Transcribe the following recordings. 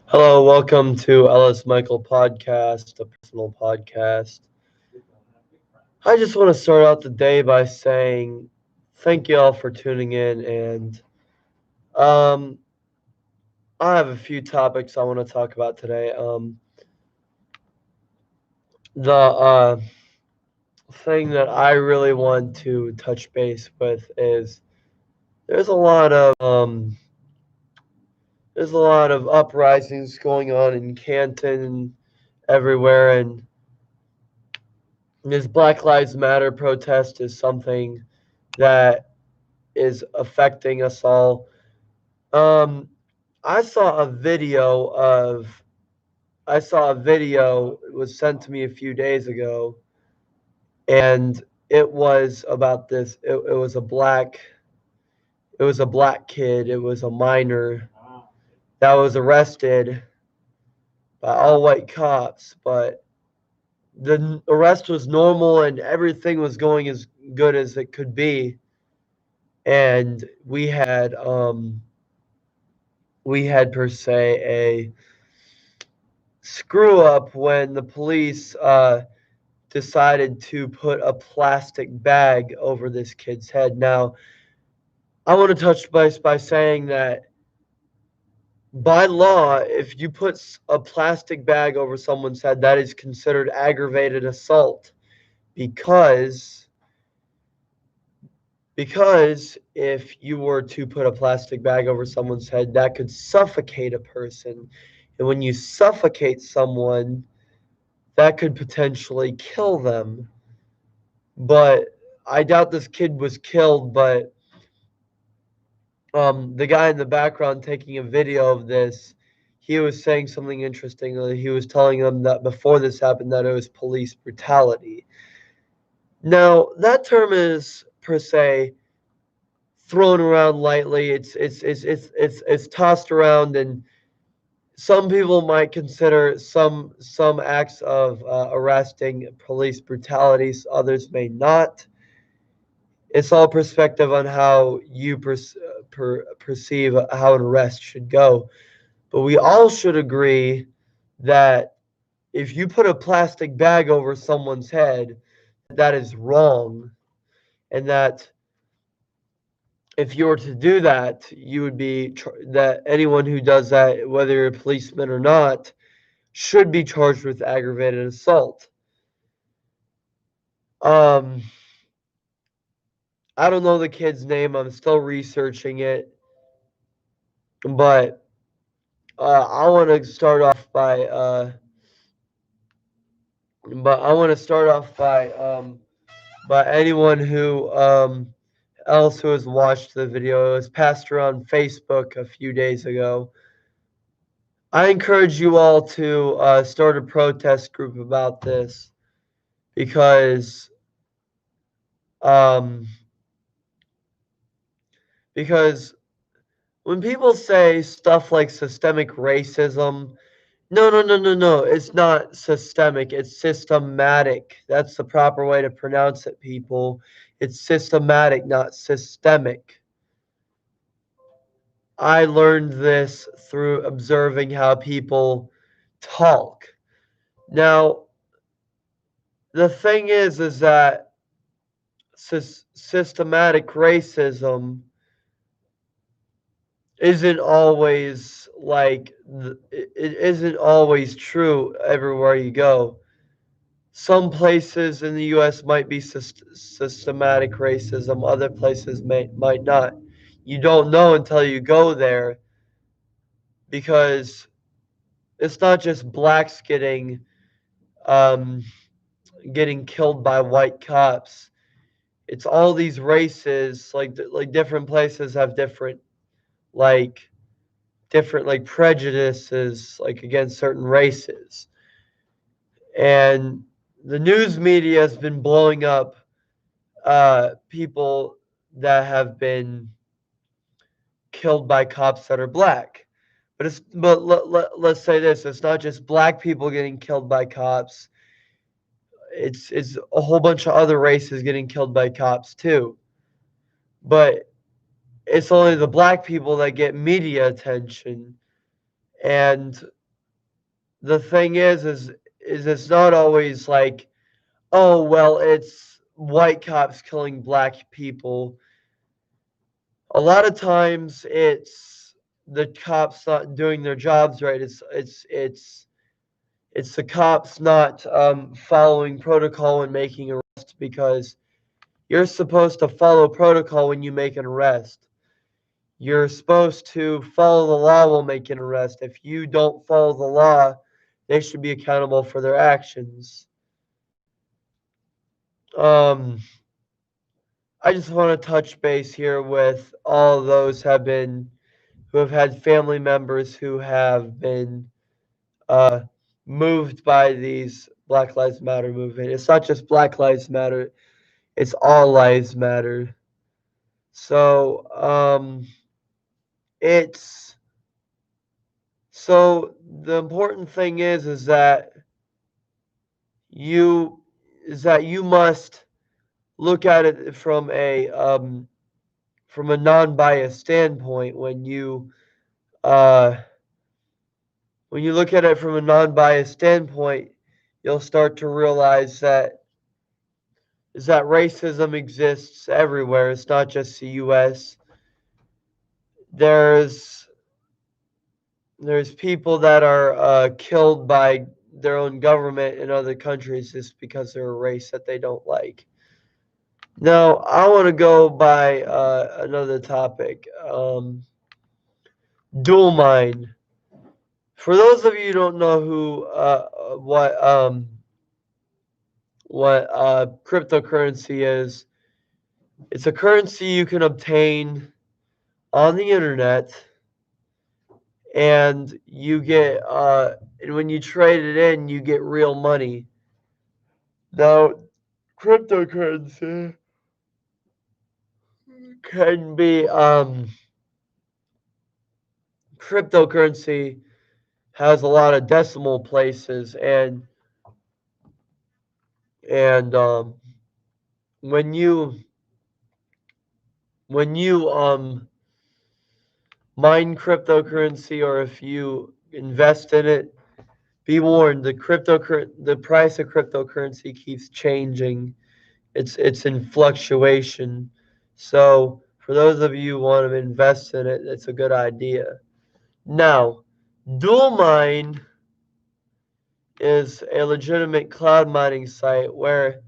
Hello, welcome to Ellis Michael Podcast, a personal podcast. I just want to start out the day by saying thank you all for tuning in, and um, I have a few topics I want to talk about today. The thing that I really want to touch base with is there's a lot of there's a lot of uprisings going on in Canton and everywhere, and this Black Lives Matter protest is something that is affecting us all. Um, I saw a video of it was sent to me a few days ago, and it was about this. It was a black kid. It was a minor that was arrested by all white cops, but the arrest was normal and everything was going as good as it could be. And we had per se a screw up when the police decided to put a plastic bag over this kid's head. Now, I want to touch base by saying that by law, if you put a plastic bag over someone's head, that is considered aggravated assault because if you were to put a plastic bag over someone's head, that could suffocate a person. And when you suffocate someone, that could potentially kill them. But I doubt this kid was killed, but the guy in the background taking a video of this, he was saying something interesting. He was telling them that before this happened, that it was police brutality. Now, that term is per se thrown around lightly. It's tossed around, and some people might consider some acts of arresting police brutalities. Others may not. It's all perspective on how you perceive how an arrest should go. But we all should agree that if you put a plastic bag over someone's head, that is wrong, and that if you were to do that, you would be that anyone who does that, whether you're a policeman or not, should be charged with aggravated assault. Um, I don't know the kid's name. I'm still researching it, but I want to start off by anyone who else who has watched the video. It was passed around Facebook a few days ago. I encourage you all to start a protest group about this because um, because when people say stuff like systemic racism, no, no, no, no, no. It's not systemic. It's systematic. That's the proper way to pronounce it, people. It's systematic, not systemic. I learned this through observing how people talk. Now, the thing is that systematic racism isn't always it isn't always true everywhere you go. Some places in the U.S. might be systematic racism, other places might not. You don't know until you go there because it's not just blacks um, getting killed by white cops. It's all these races, like different places have like different like prejudices like against certain races. And the news media has been blowing up people that have been killed by cops that are black. Let's say this: it's not just black people getting killed by cops. It's a whole bunch of other races getting killed by cops too. But it's only the black people that get media attention, and the thing is it's not always like, oh well, it's white cops killing black people. A lot of times it's the cops not doing their jobs right. It's the cops not following protocol and making arrests, because you're supposed to follow protocol when you make an arrest. You're supposed to follow the law while making an arrest. If you don't follow the law, they should be accountable for their actions. Um, I just want to touch base here with all those who have had family members who have been uh, moved by these Black Lives Matter movement. It's not just Black Lives Matter; it's all lives matter. So it's so the important thing you is that you must look at it from a non-biased standpoint. Uh, when you look at it from a non-biased standpoint, you'll start to realize that racism exists everywhere. It's not just the U.S. There's there's people that are killed by their own government in other countries just because they're a race that they don't like. Now, I want to go by another topic. Dual mind. For those of you who don't know what cryptocurrency is, it's a currency you can obtain on the internet, and and when you trade it in, you get real money. Now, cryptocurrency can be cryptocurrency has a lot of decimal places, and when you when you mine cryptocurrency, or if you invest in it, be warned, the price of cryptocurrency keeps changing. It's in fluctuation. So for those of you who want to invest in it, it's a good idea. Now, dual mine is a legitimate cloud mining site where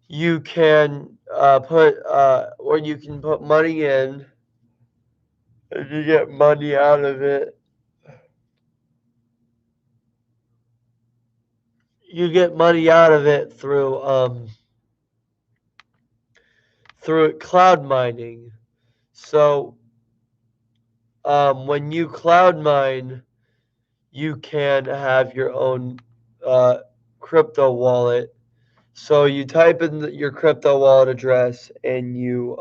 you can you can put money in and you get money out of it. You get money out of it through cloud mining. So when you cloud mine, you can have your own uh, crypto wallet. So you type in your crypto wallet address, and you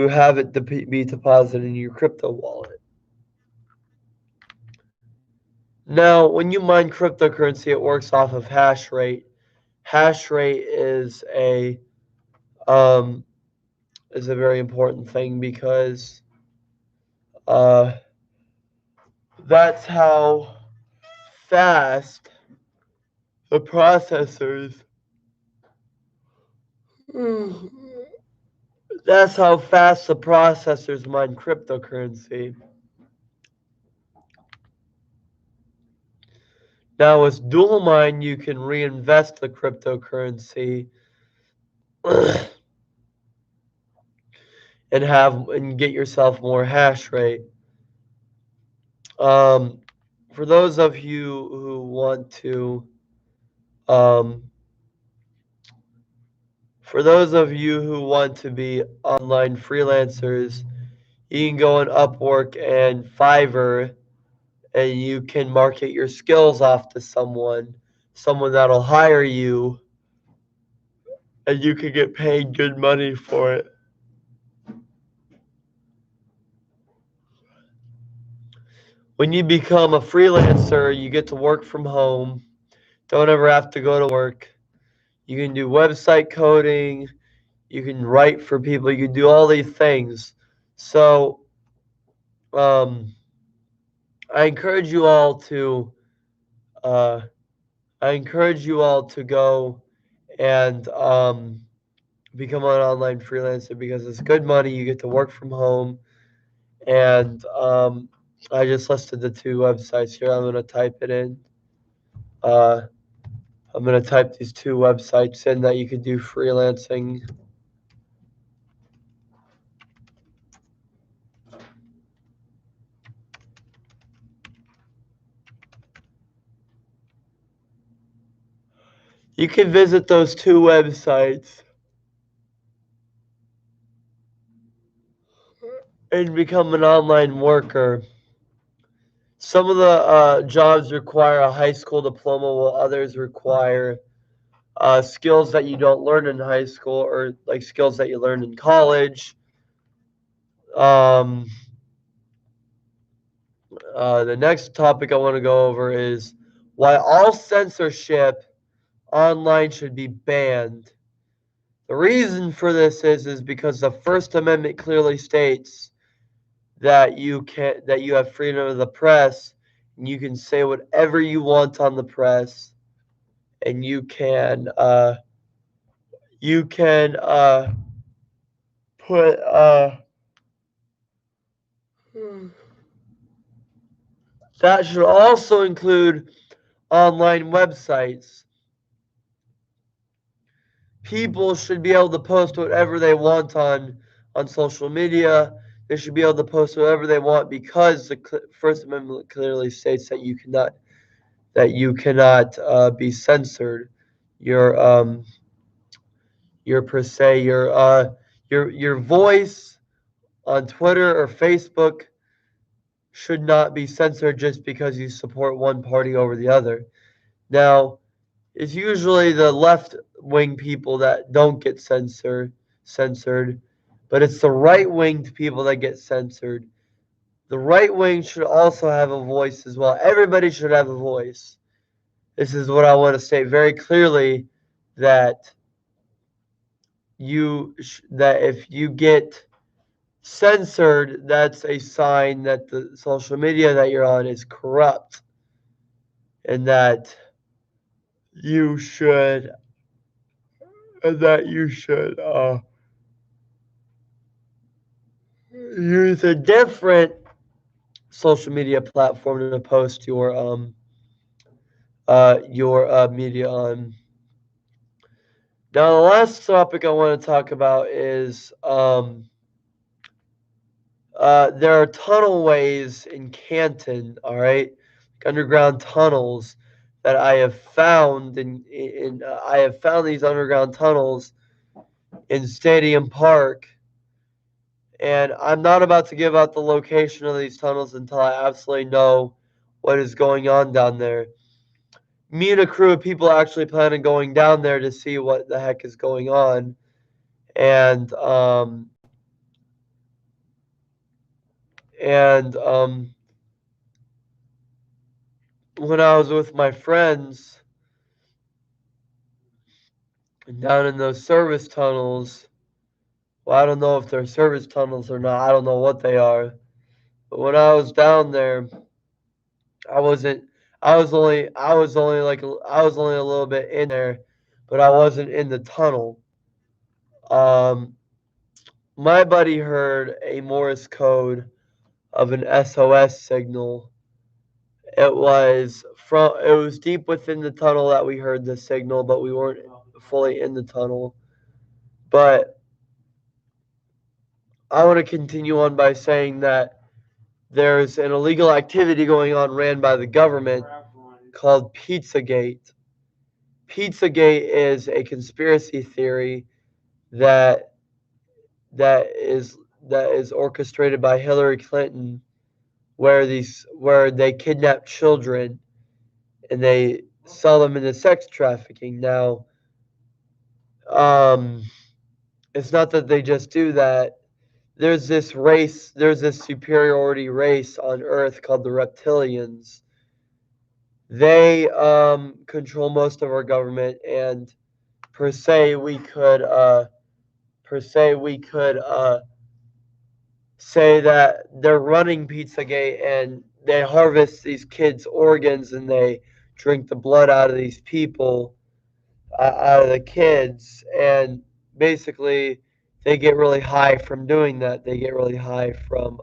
have it be deposited in your crypto wallet. Now, when you mine cryptocurrency, it works off of hash rate. Hash rate um, is a very important thing, because uh, that's how fast the processors that's how fast the processors mine cryptocurrency. Now with dual mine, you can reinvest the cryptocurrency and get yourself more hash rate. Um, for those of you who want to um, For those of you who want to be online freelancers, you can go on Upwork and Fiverr, and you can market your skills off to someone that'll hire you, and you can get paid good money for it. When you become a freelancer, you get to work from home. Don't ever have to go to work. You can do website coding, you can write for people, you can do all these things. So, um, I encourage you all to uh, go and become an online freelancer because it's good money. You get to work from home, and I just listed the two websites here. I'm gonna type it in. Uh, I'm gonna type these two websites in that you can do freelancing. You can visit those two websites and become an online worker. Some of the jobs require a high school diploma, while others require skills that you don't learn in high school or like skills that you learn in college. Um, the next topic I want to go over is why all censorship online should be banned. The reason for this is because the First Amendment clearly states that you have freedom of the press and you can say whatever you want on the press, and you can put that should also include online websites. People should be able to post whatever they want on social media. They should be able to post whatever they want because the First Amendment clearly states that you cannot be censored. Your your per se your voice on Twitter or Facebook should not be censored just because you support one party over the other. Now, it's usually the left wing people that don't get censored, but it's the right winged people that get censored. The right wing should also have a voice as well. Everybody should have a voice. This is what I want to state very clearly, that that if you get censored, that's a sign that the social media that you're on is corrupt, and you should that you should use a different social media platform to post your media on. Now, the last topic I want to talk about is there are tunnelways in Canton, all right, underground tunnels that I have found I have found these underground tunnels in Stadium Park, and I'm not about to give out the location of these tunnels until I absolutely know what is going on down there. Me and a crew of people actually plan on going down there to see what the heck is going on, and and when I was with my friends down in those service tunnels, well, I don't know if they're service tunnels or not. I don't know what they are. But when I was down there, I wasn't. I was only a little bit in there, but I wasn't in the tunnel. Um, my buddy heard a Morse code of an SOS signal. It was deep within the tunnel that we heard the signal, but we weren't fully in the tunnel. But I want to continue on by saying that there's an illegal activity going on ran by the government called Pizzagate. Pizzagate is a conspiracy theory that that is orchestrated by Hillary Clinton, where they kidnap children and they sell them into sex trafficking. Now, um, it's not that they just do that. There's this superiority race on Earth called the reptilians. They control most of our government, and per se we could say that they're running Pizzagate, and they harvest these kids' organs and they drink the blood out of these people, out of the kids, and basically they get really high from doing that. They get really high from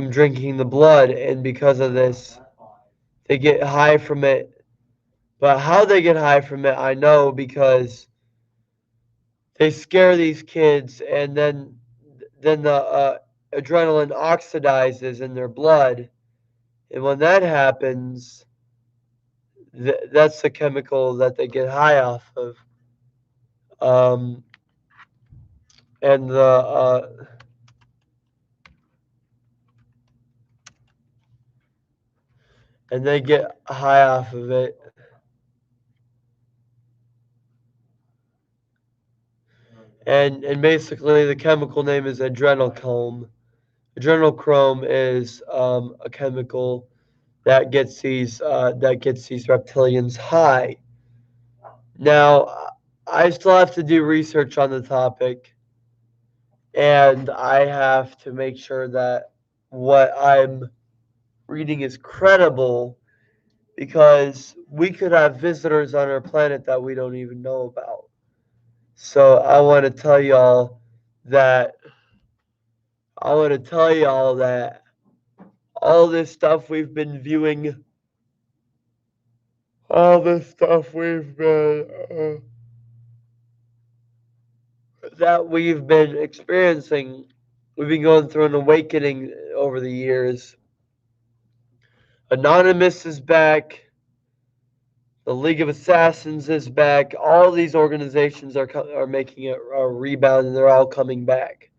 drinking the blood, and because of this, they get high from it. But how they get high from it, I know, because they scare these kids, and then the adrenaline oxidizes in their blood, and when that happens, that's the chemical that they get high off of. Um, and the and they get high off of it. And basically the chemical name is adrenochrome. Adrenochrome is a chemical that gets these reptilians high. Now, I still have to do research on the topic, and I have to make sure that what I'm reading is credible, because we could have visitors on our planet that we don't even know about. So that I want to tell y'all that all this stuff we've been viewing, all this stuff we've been experiencing, we've been going through an awakening over the years. Anonymous is back. The League of Assassins is back. All these organizations are making a rebound, and they're all coming back.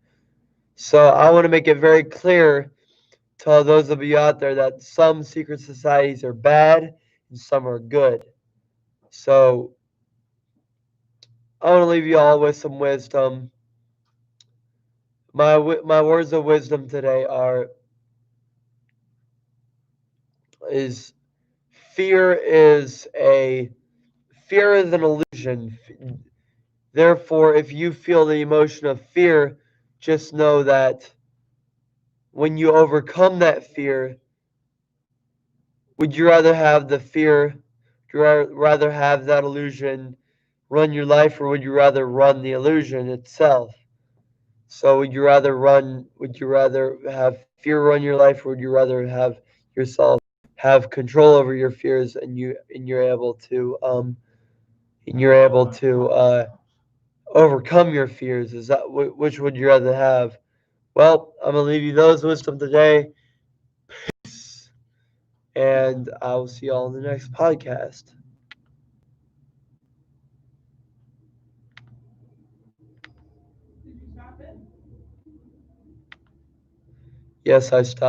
So I want to make it very clear to all those of you out there that some secret societies are bad and some are good. So I want to leave you all with some wisdom. My words of wisdom today is fear is an illusion. Therefore, if you feel the emotion of fear, just know that when you overcome that fear, would you rather have the fear? Would you rather have that illusion run your life, or would you rather run the illusion itself? So would you rather have fear run your life, or would you rather have yourself have control over your fears, and you're able to overcome your fears? Is that which would you rather have? Well, I'm gonna leave you those wisdom today, and I will see y'all in the next podcast. Yes, I stopped.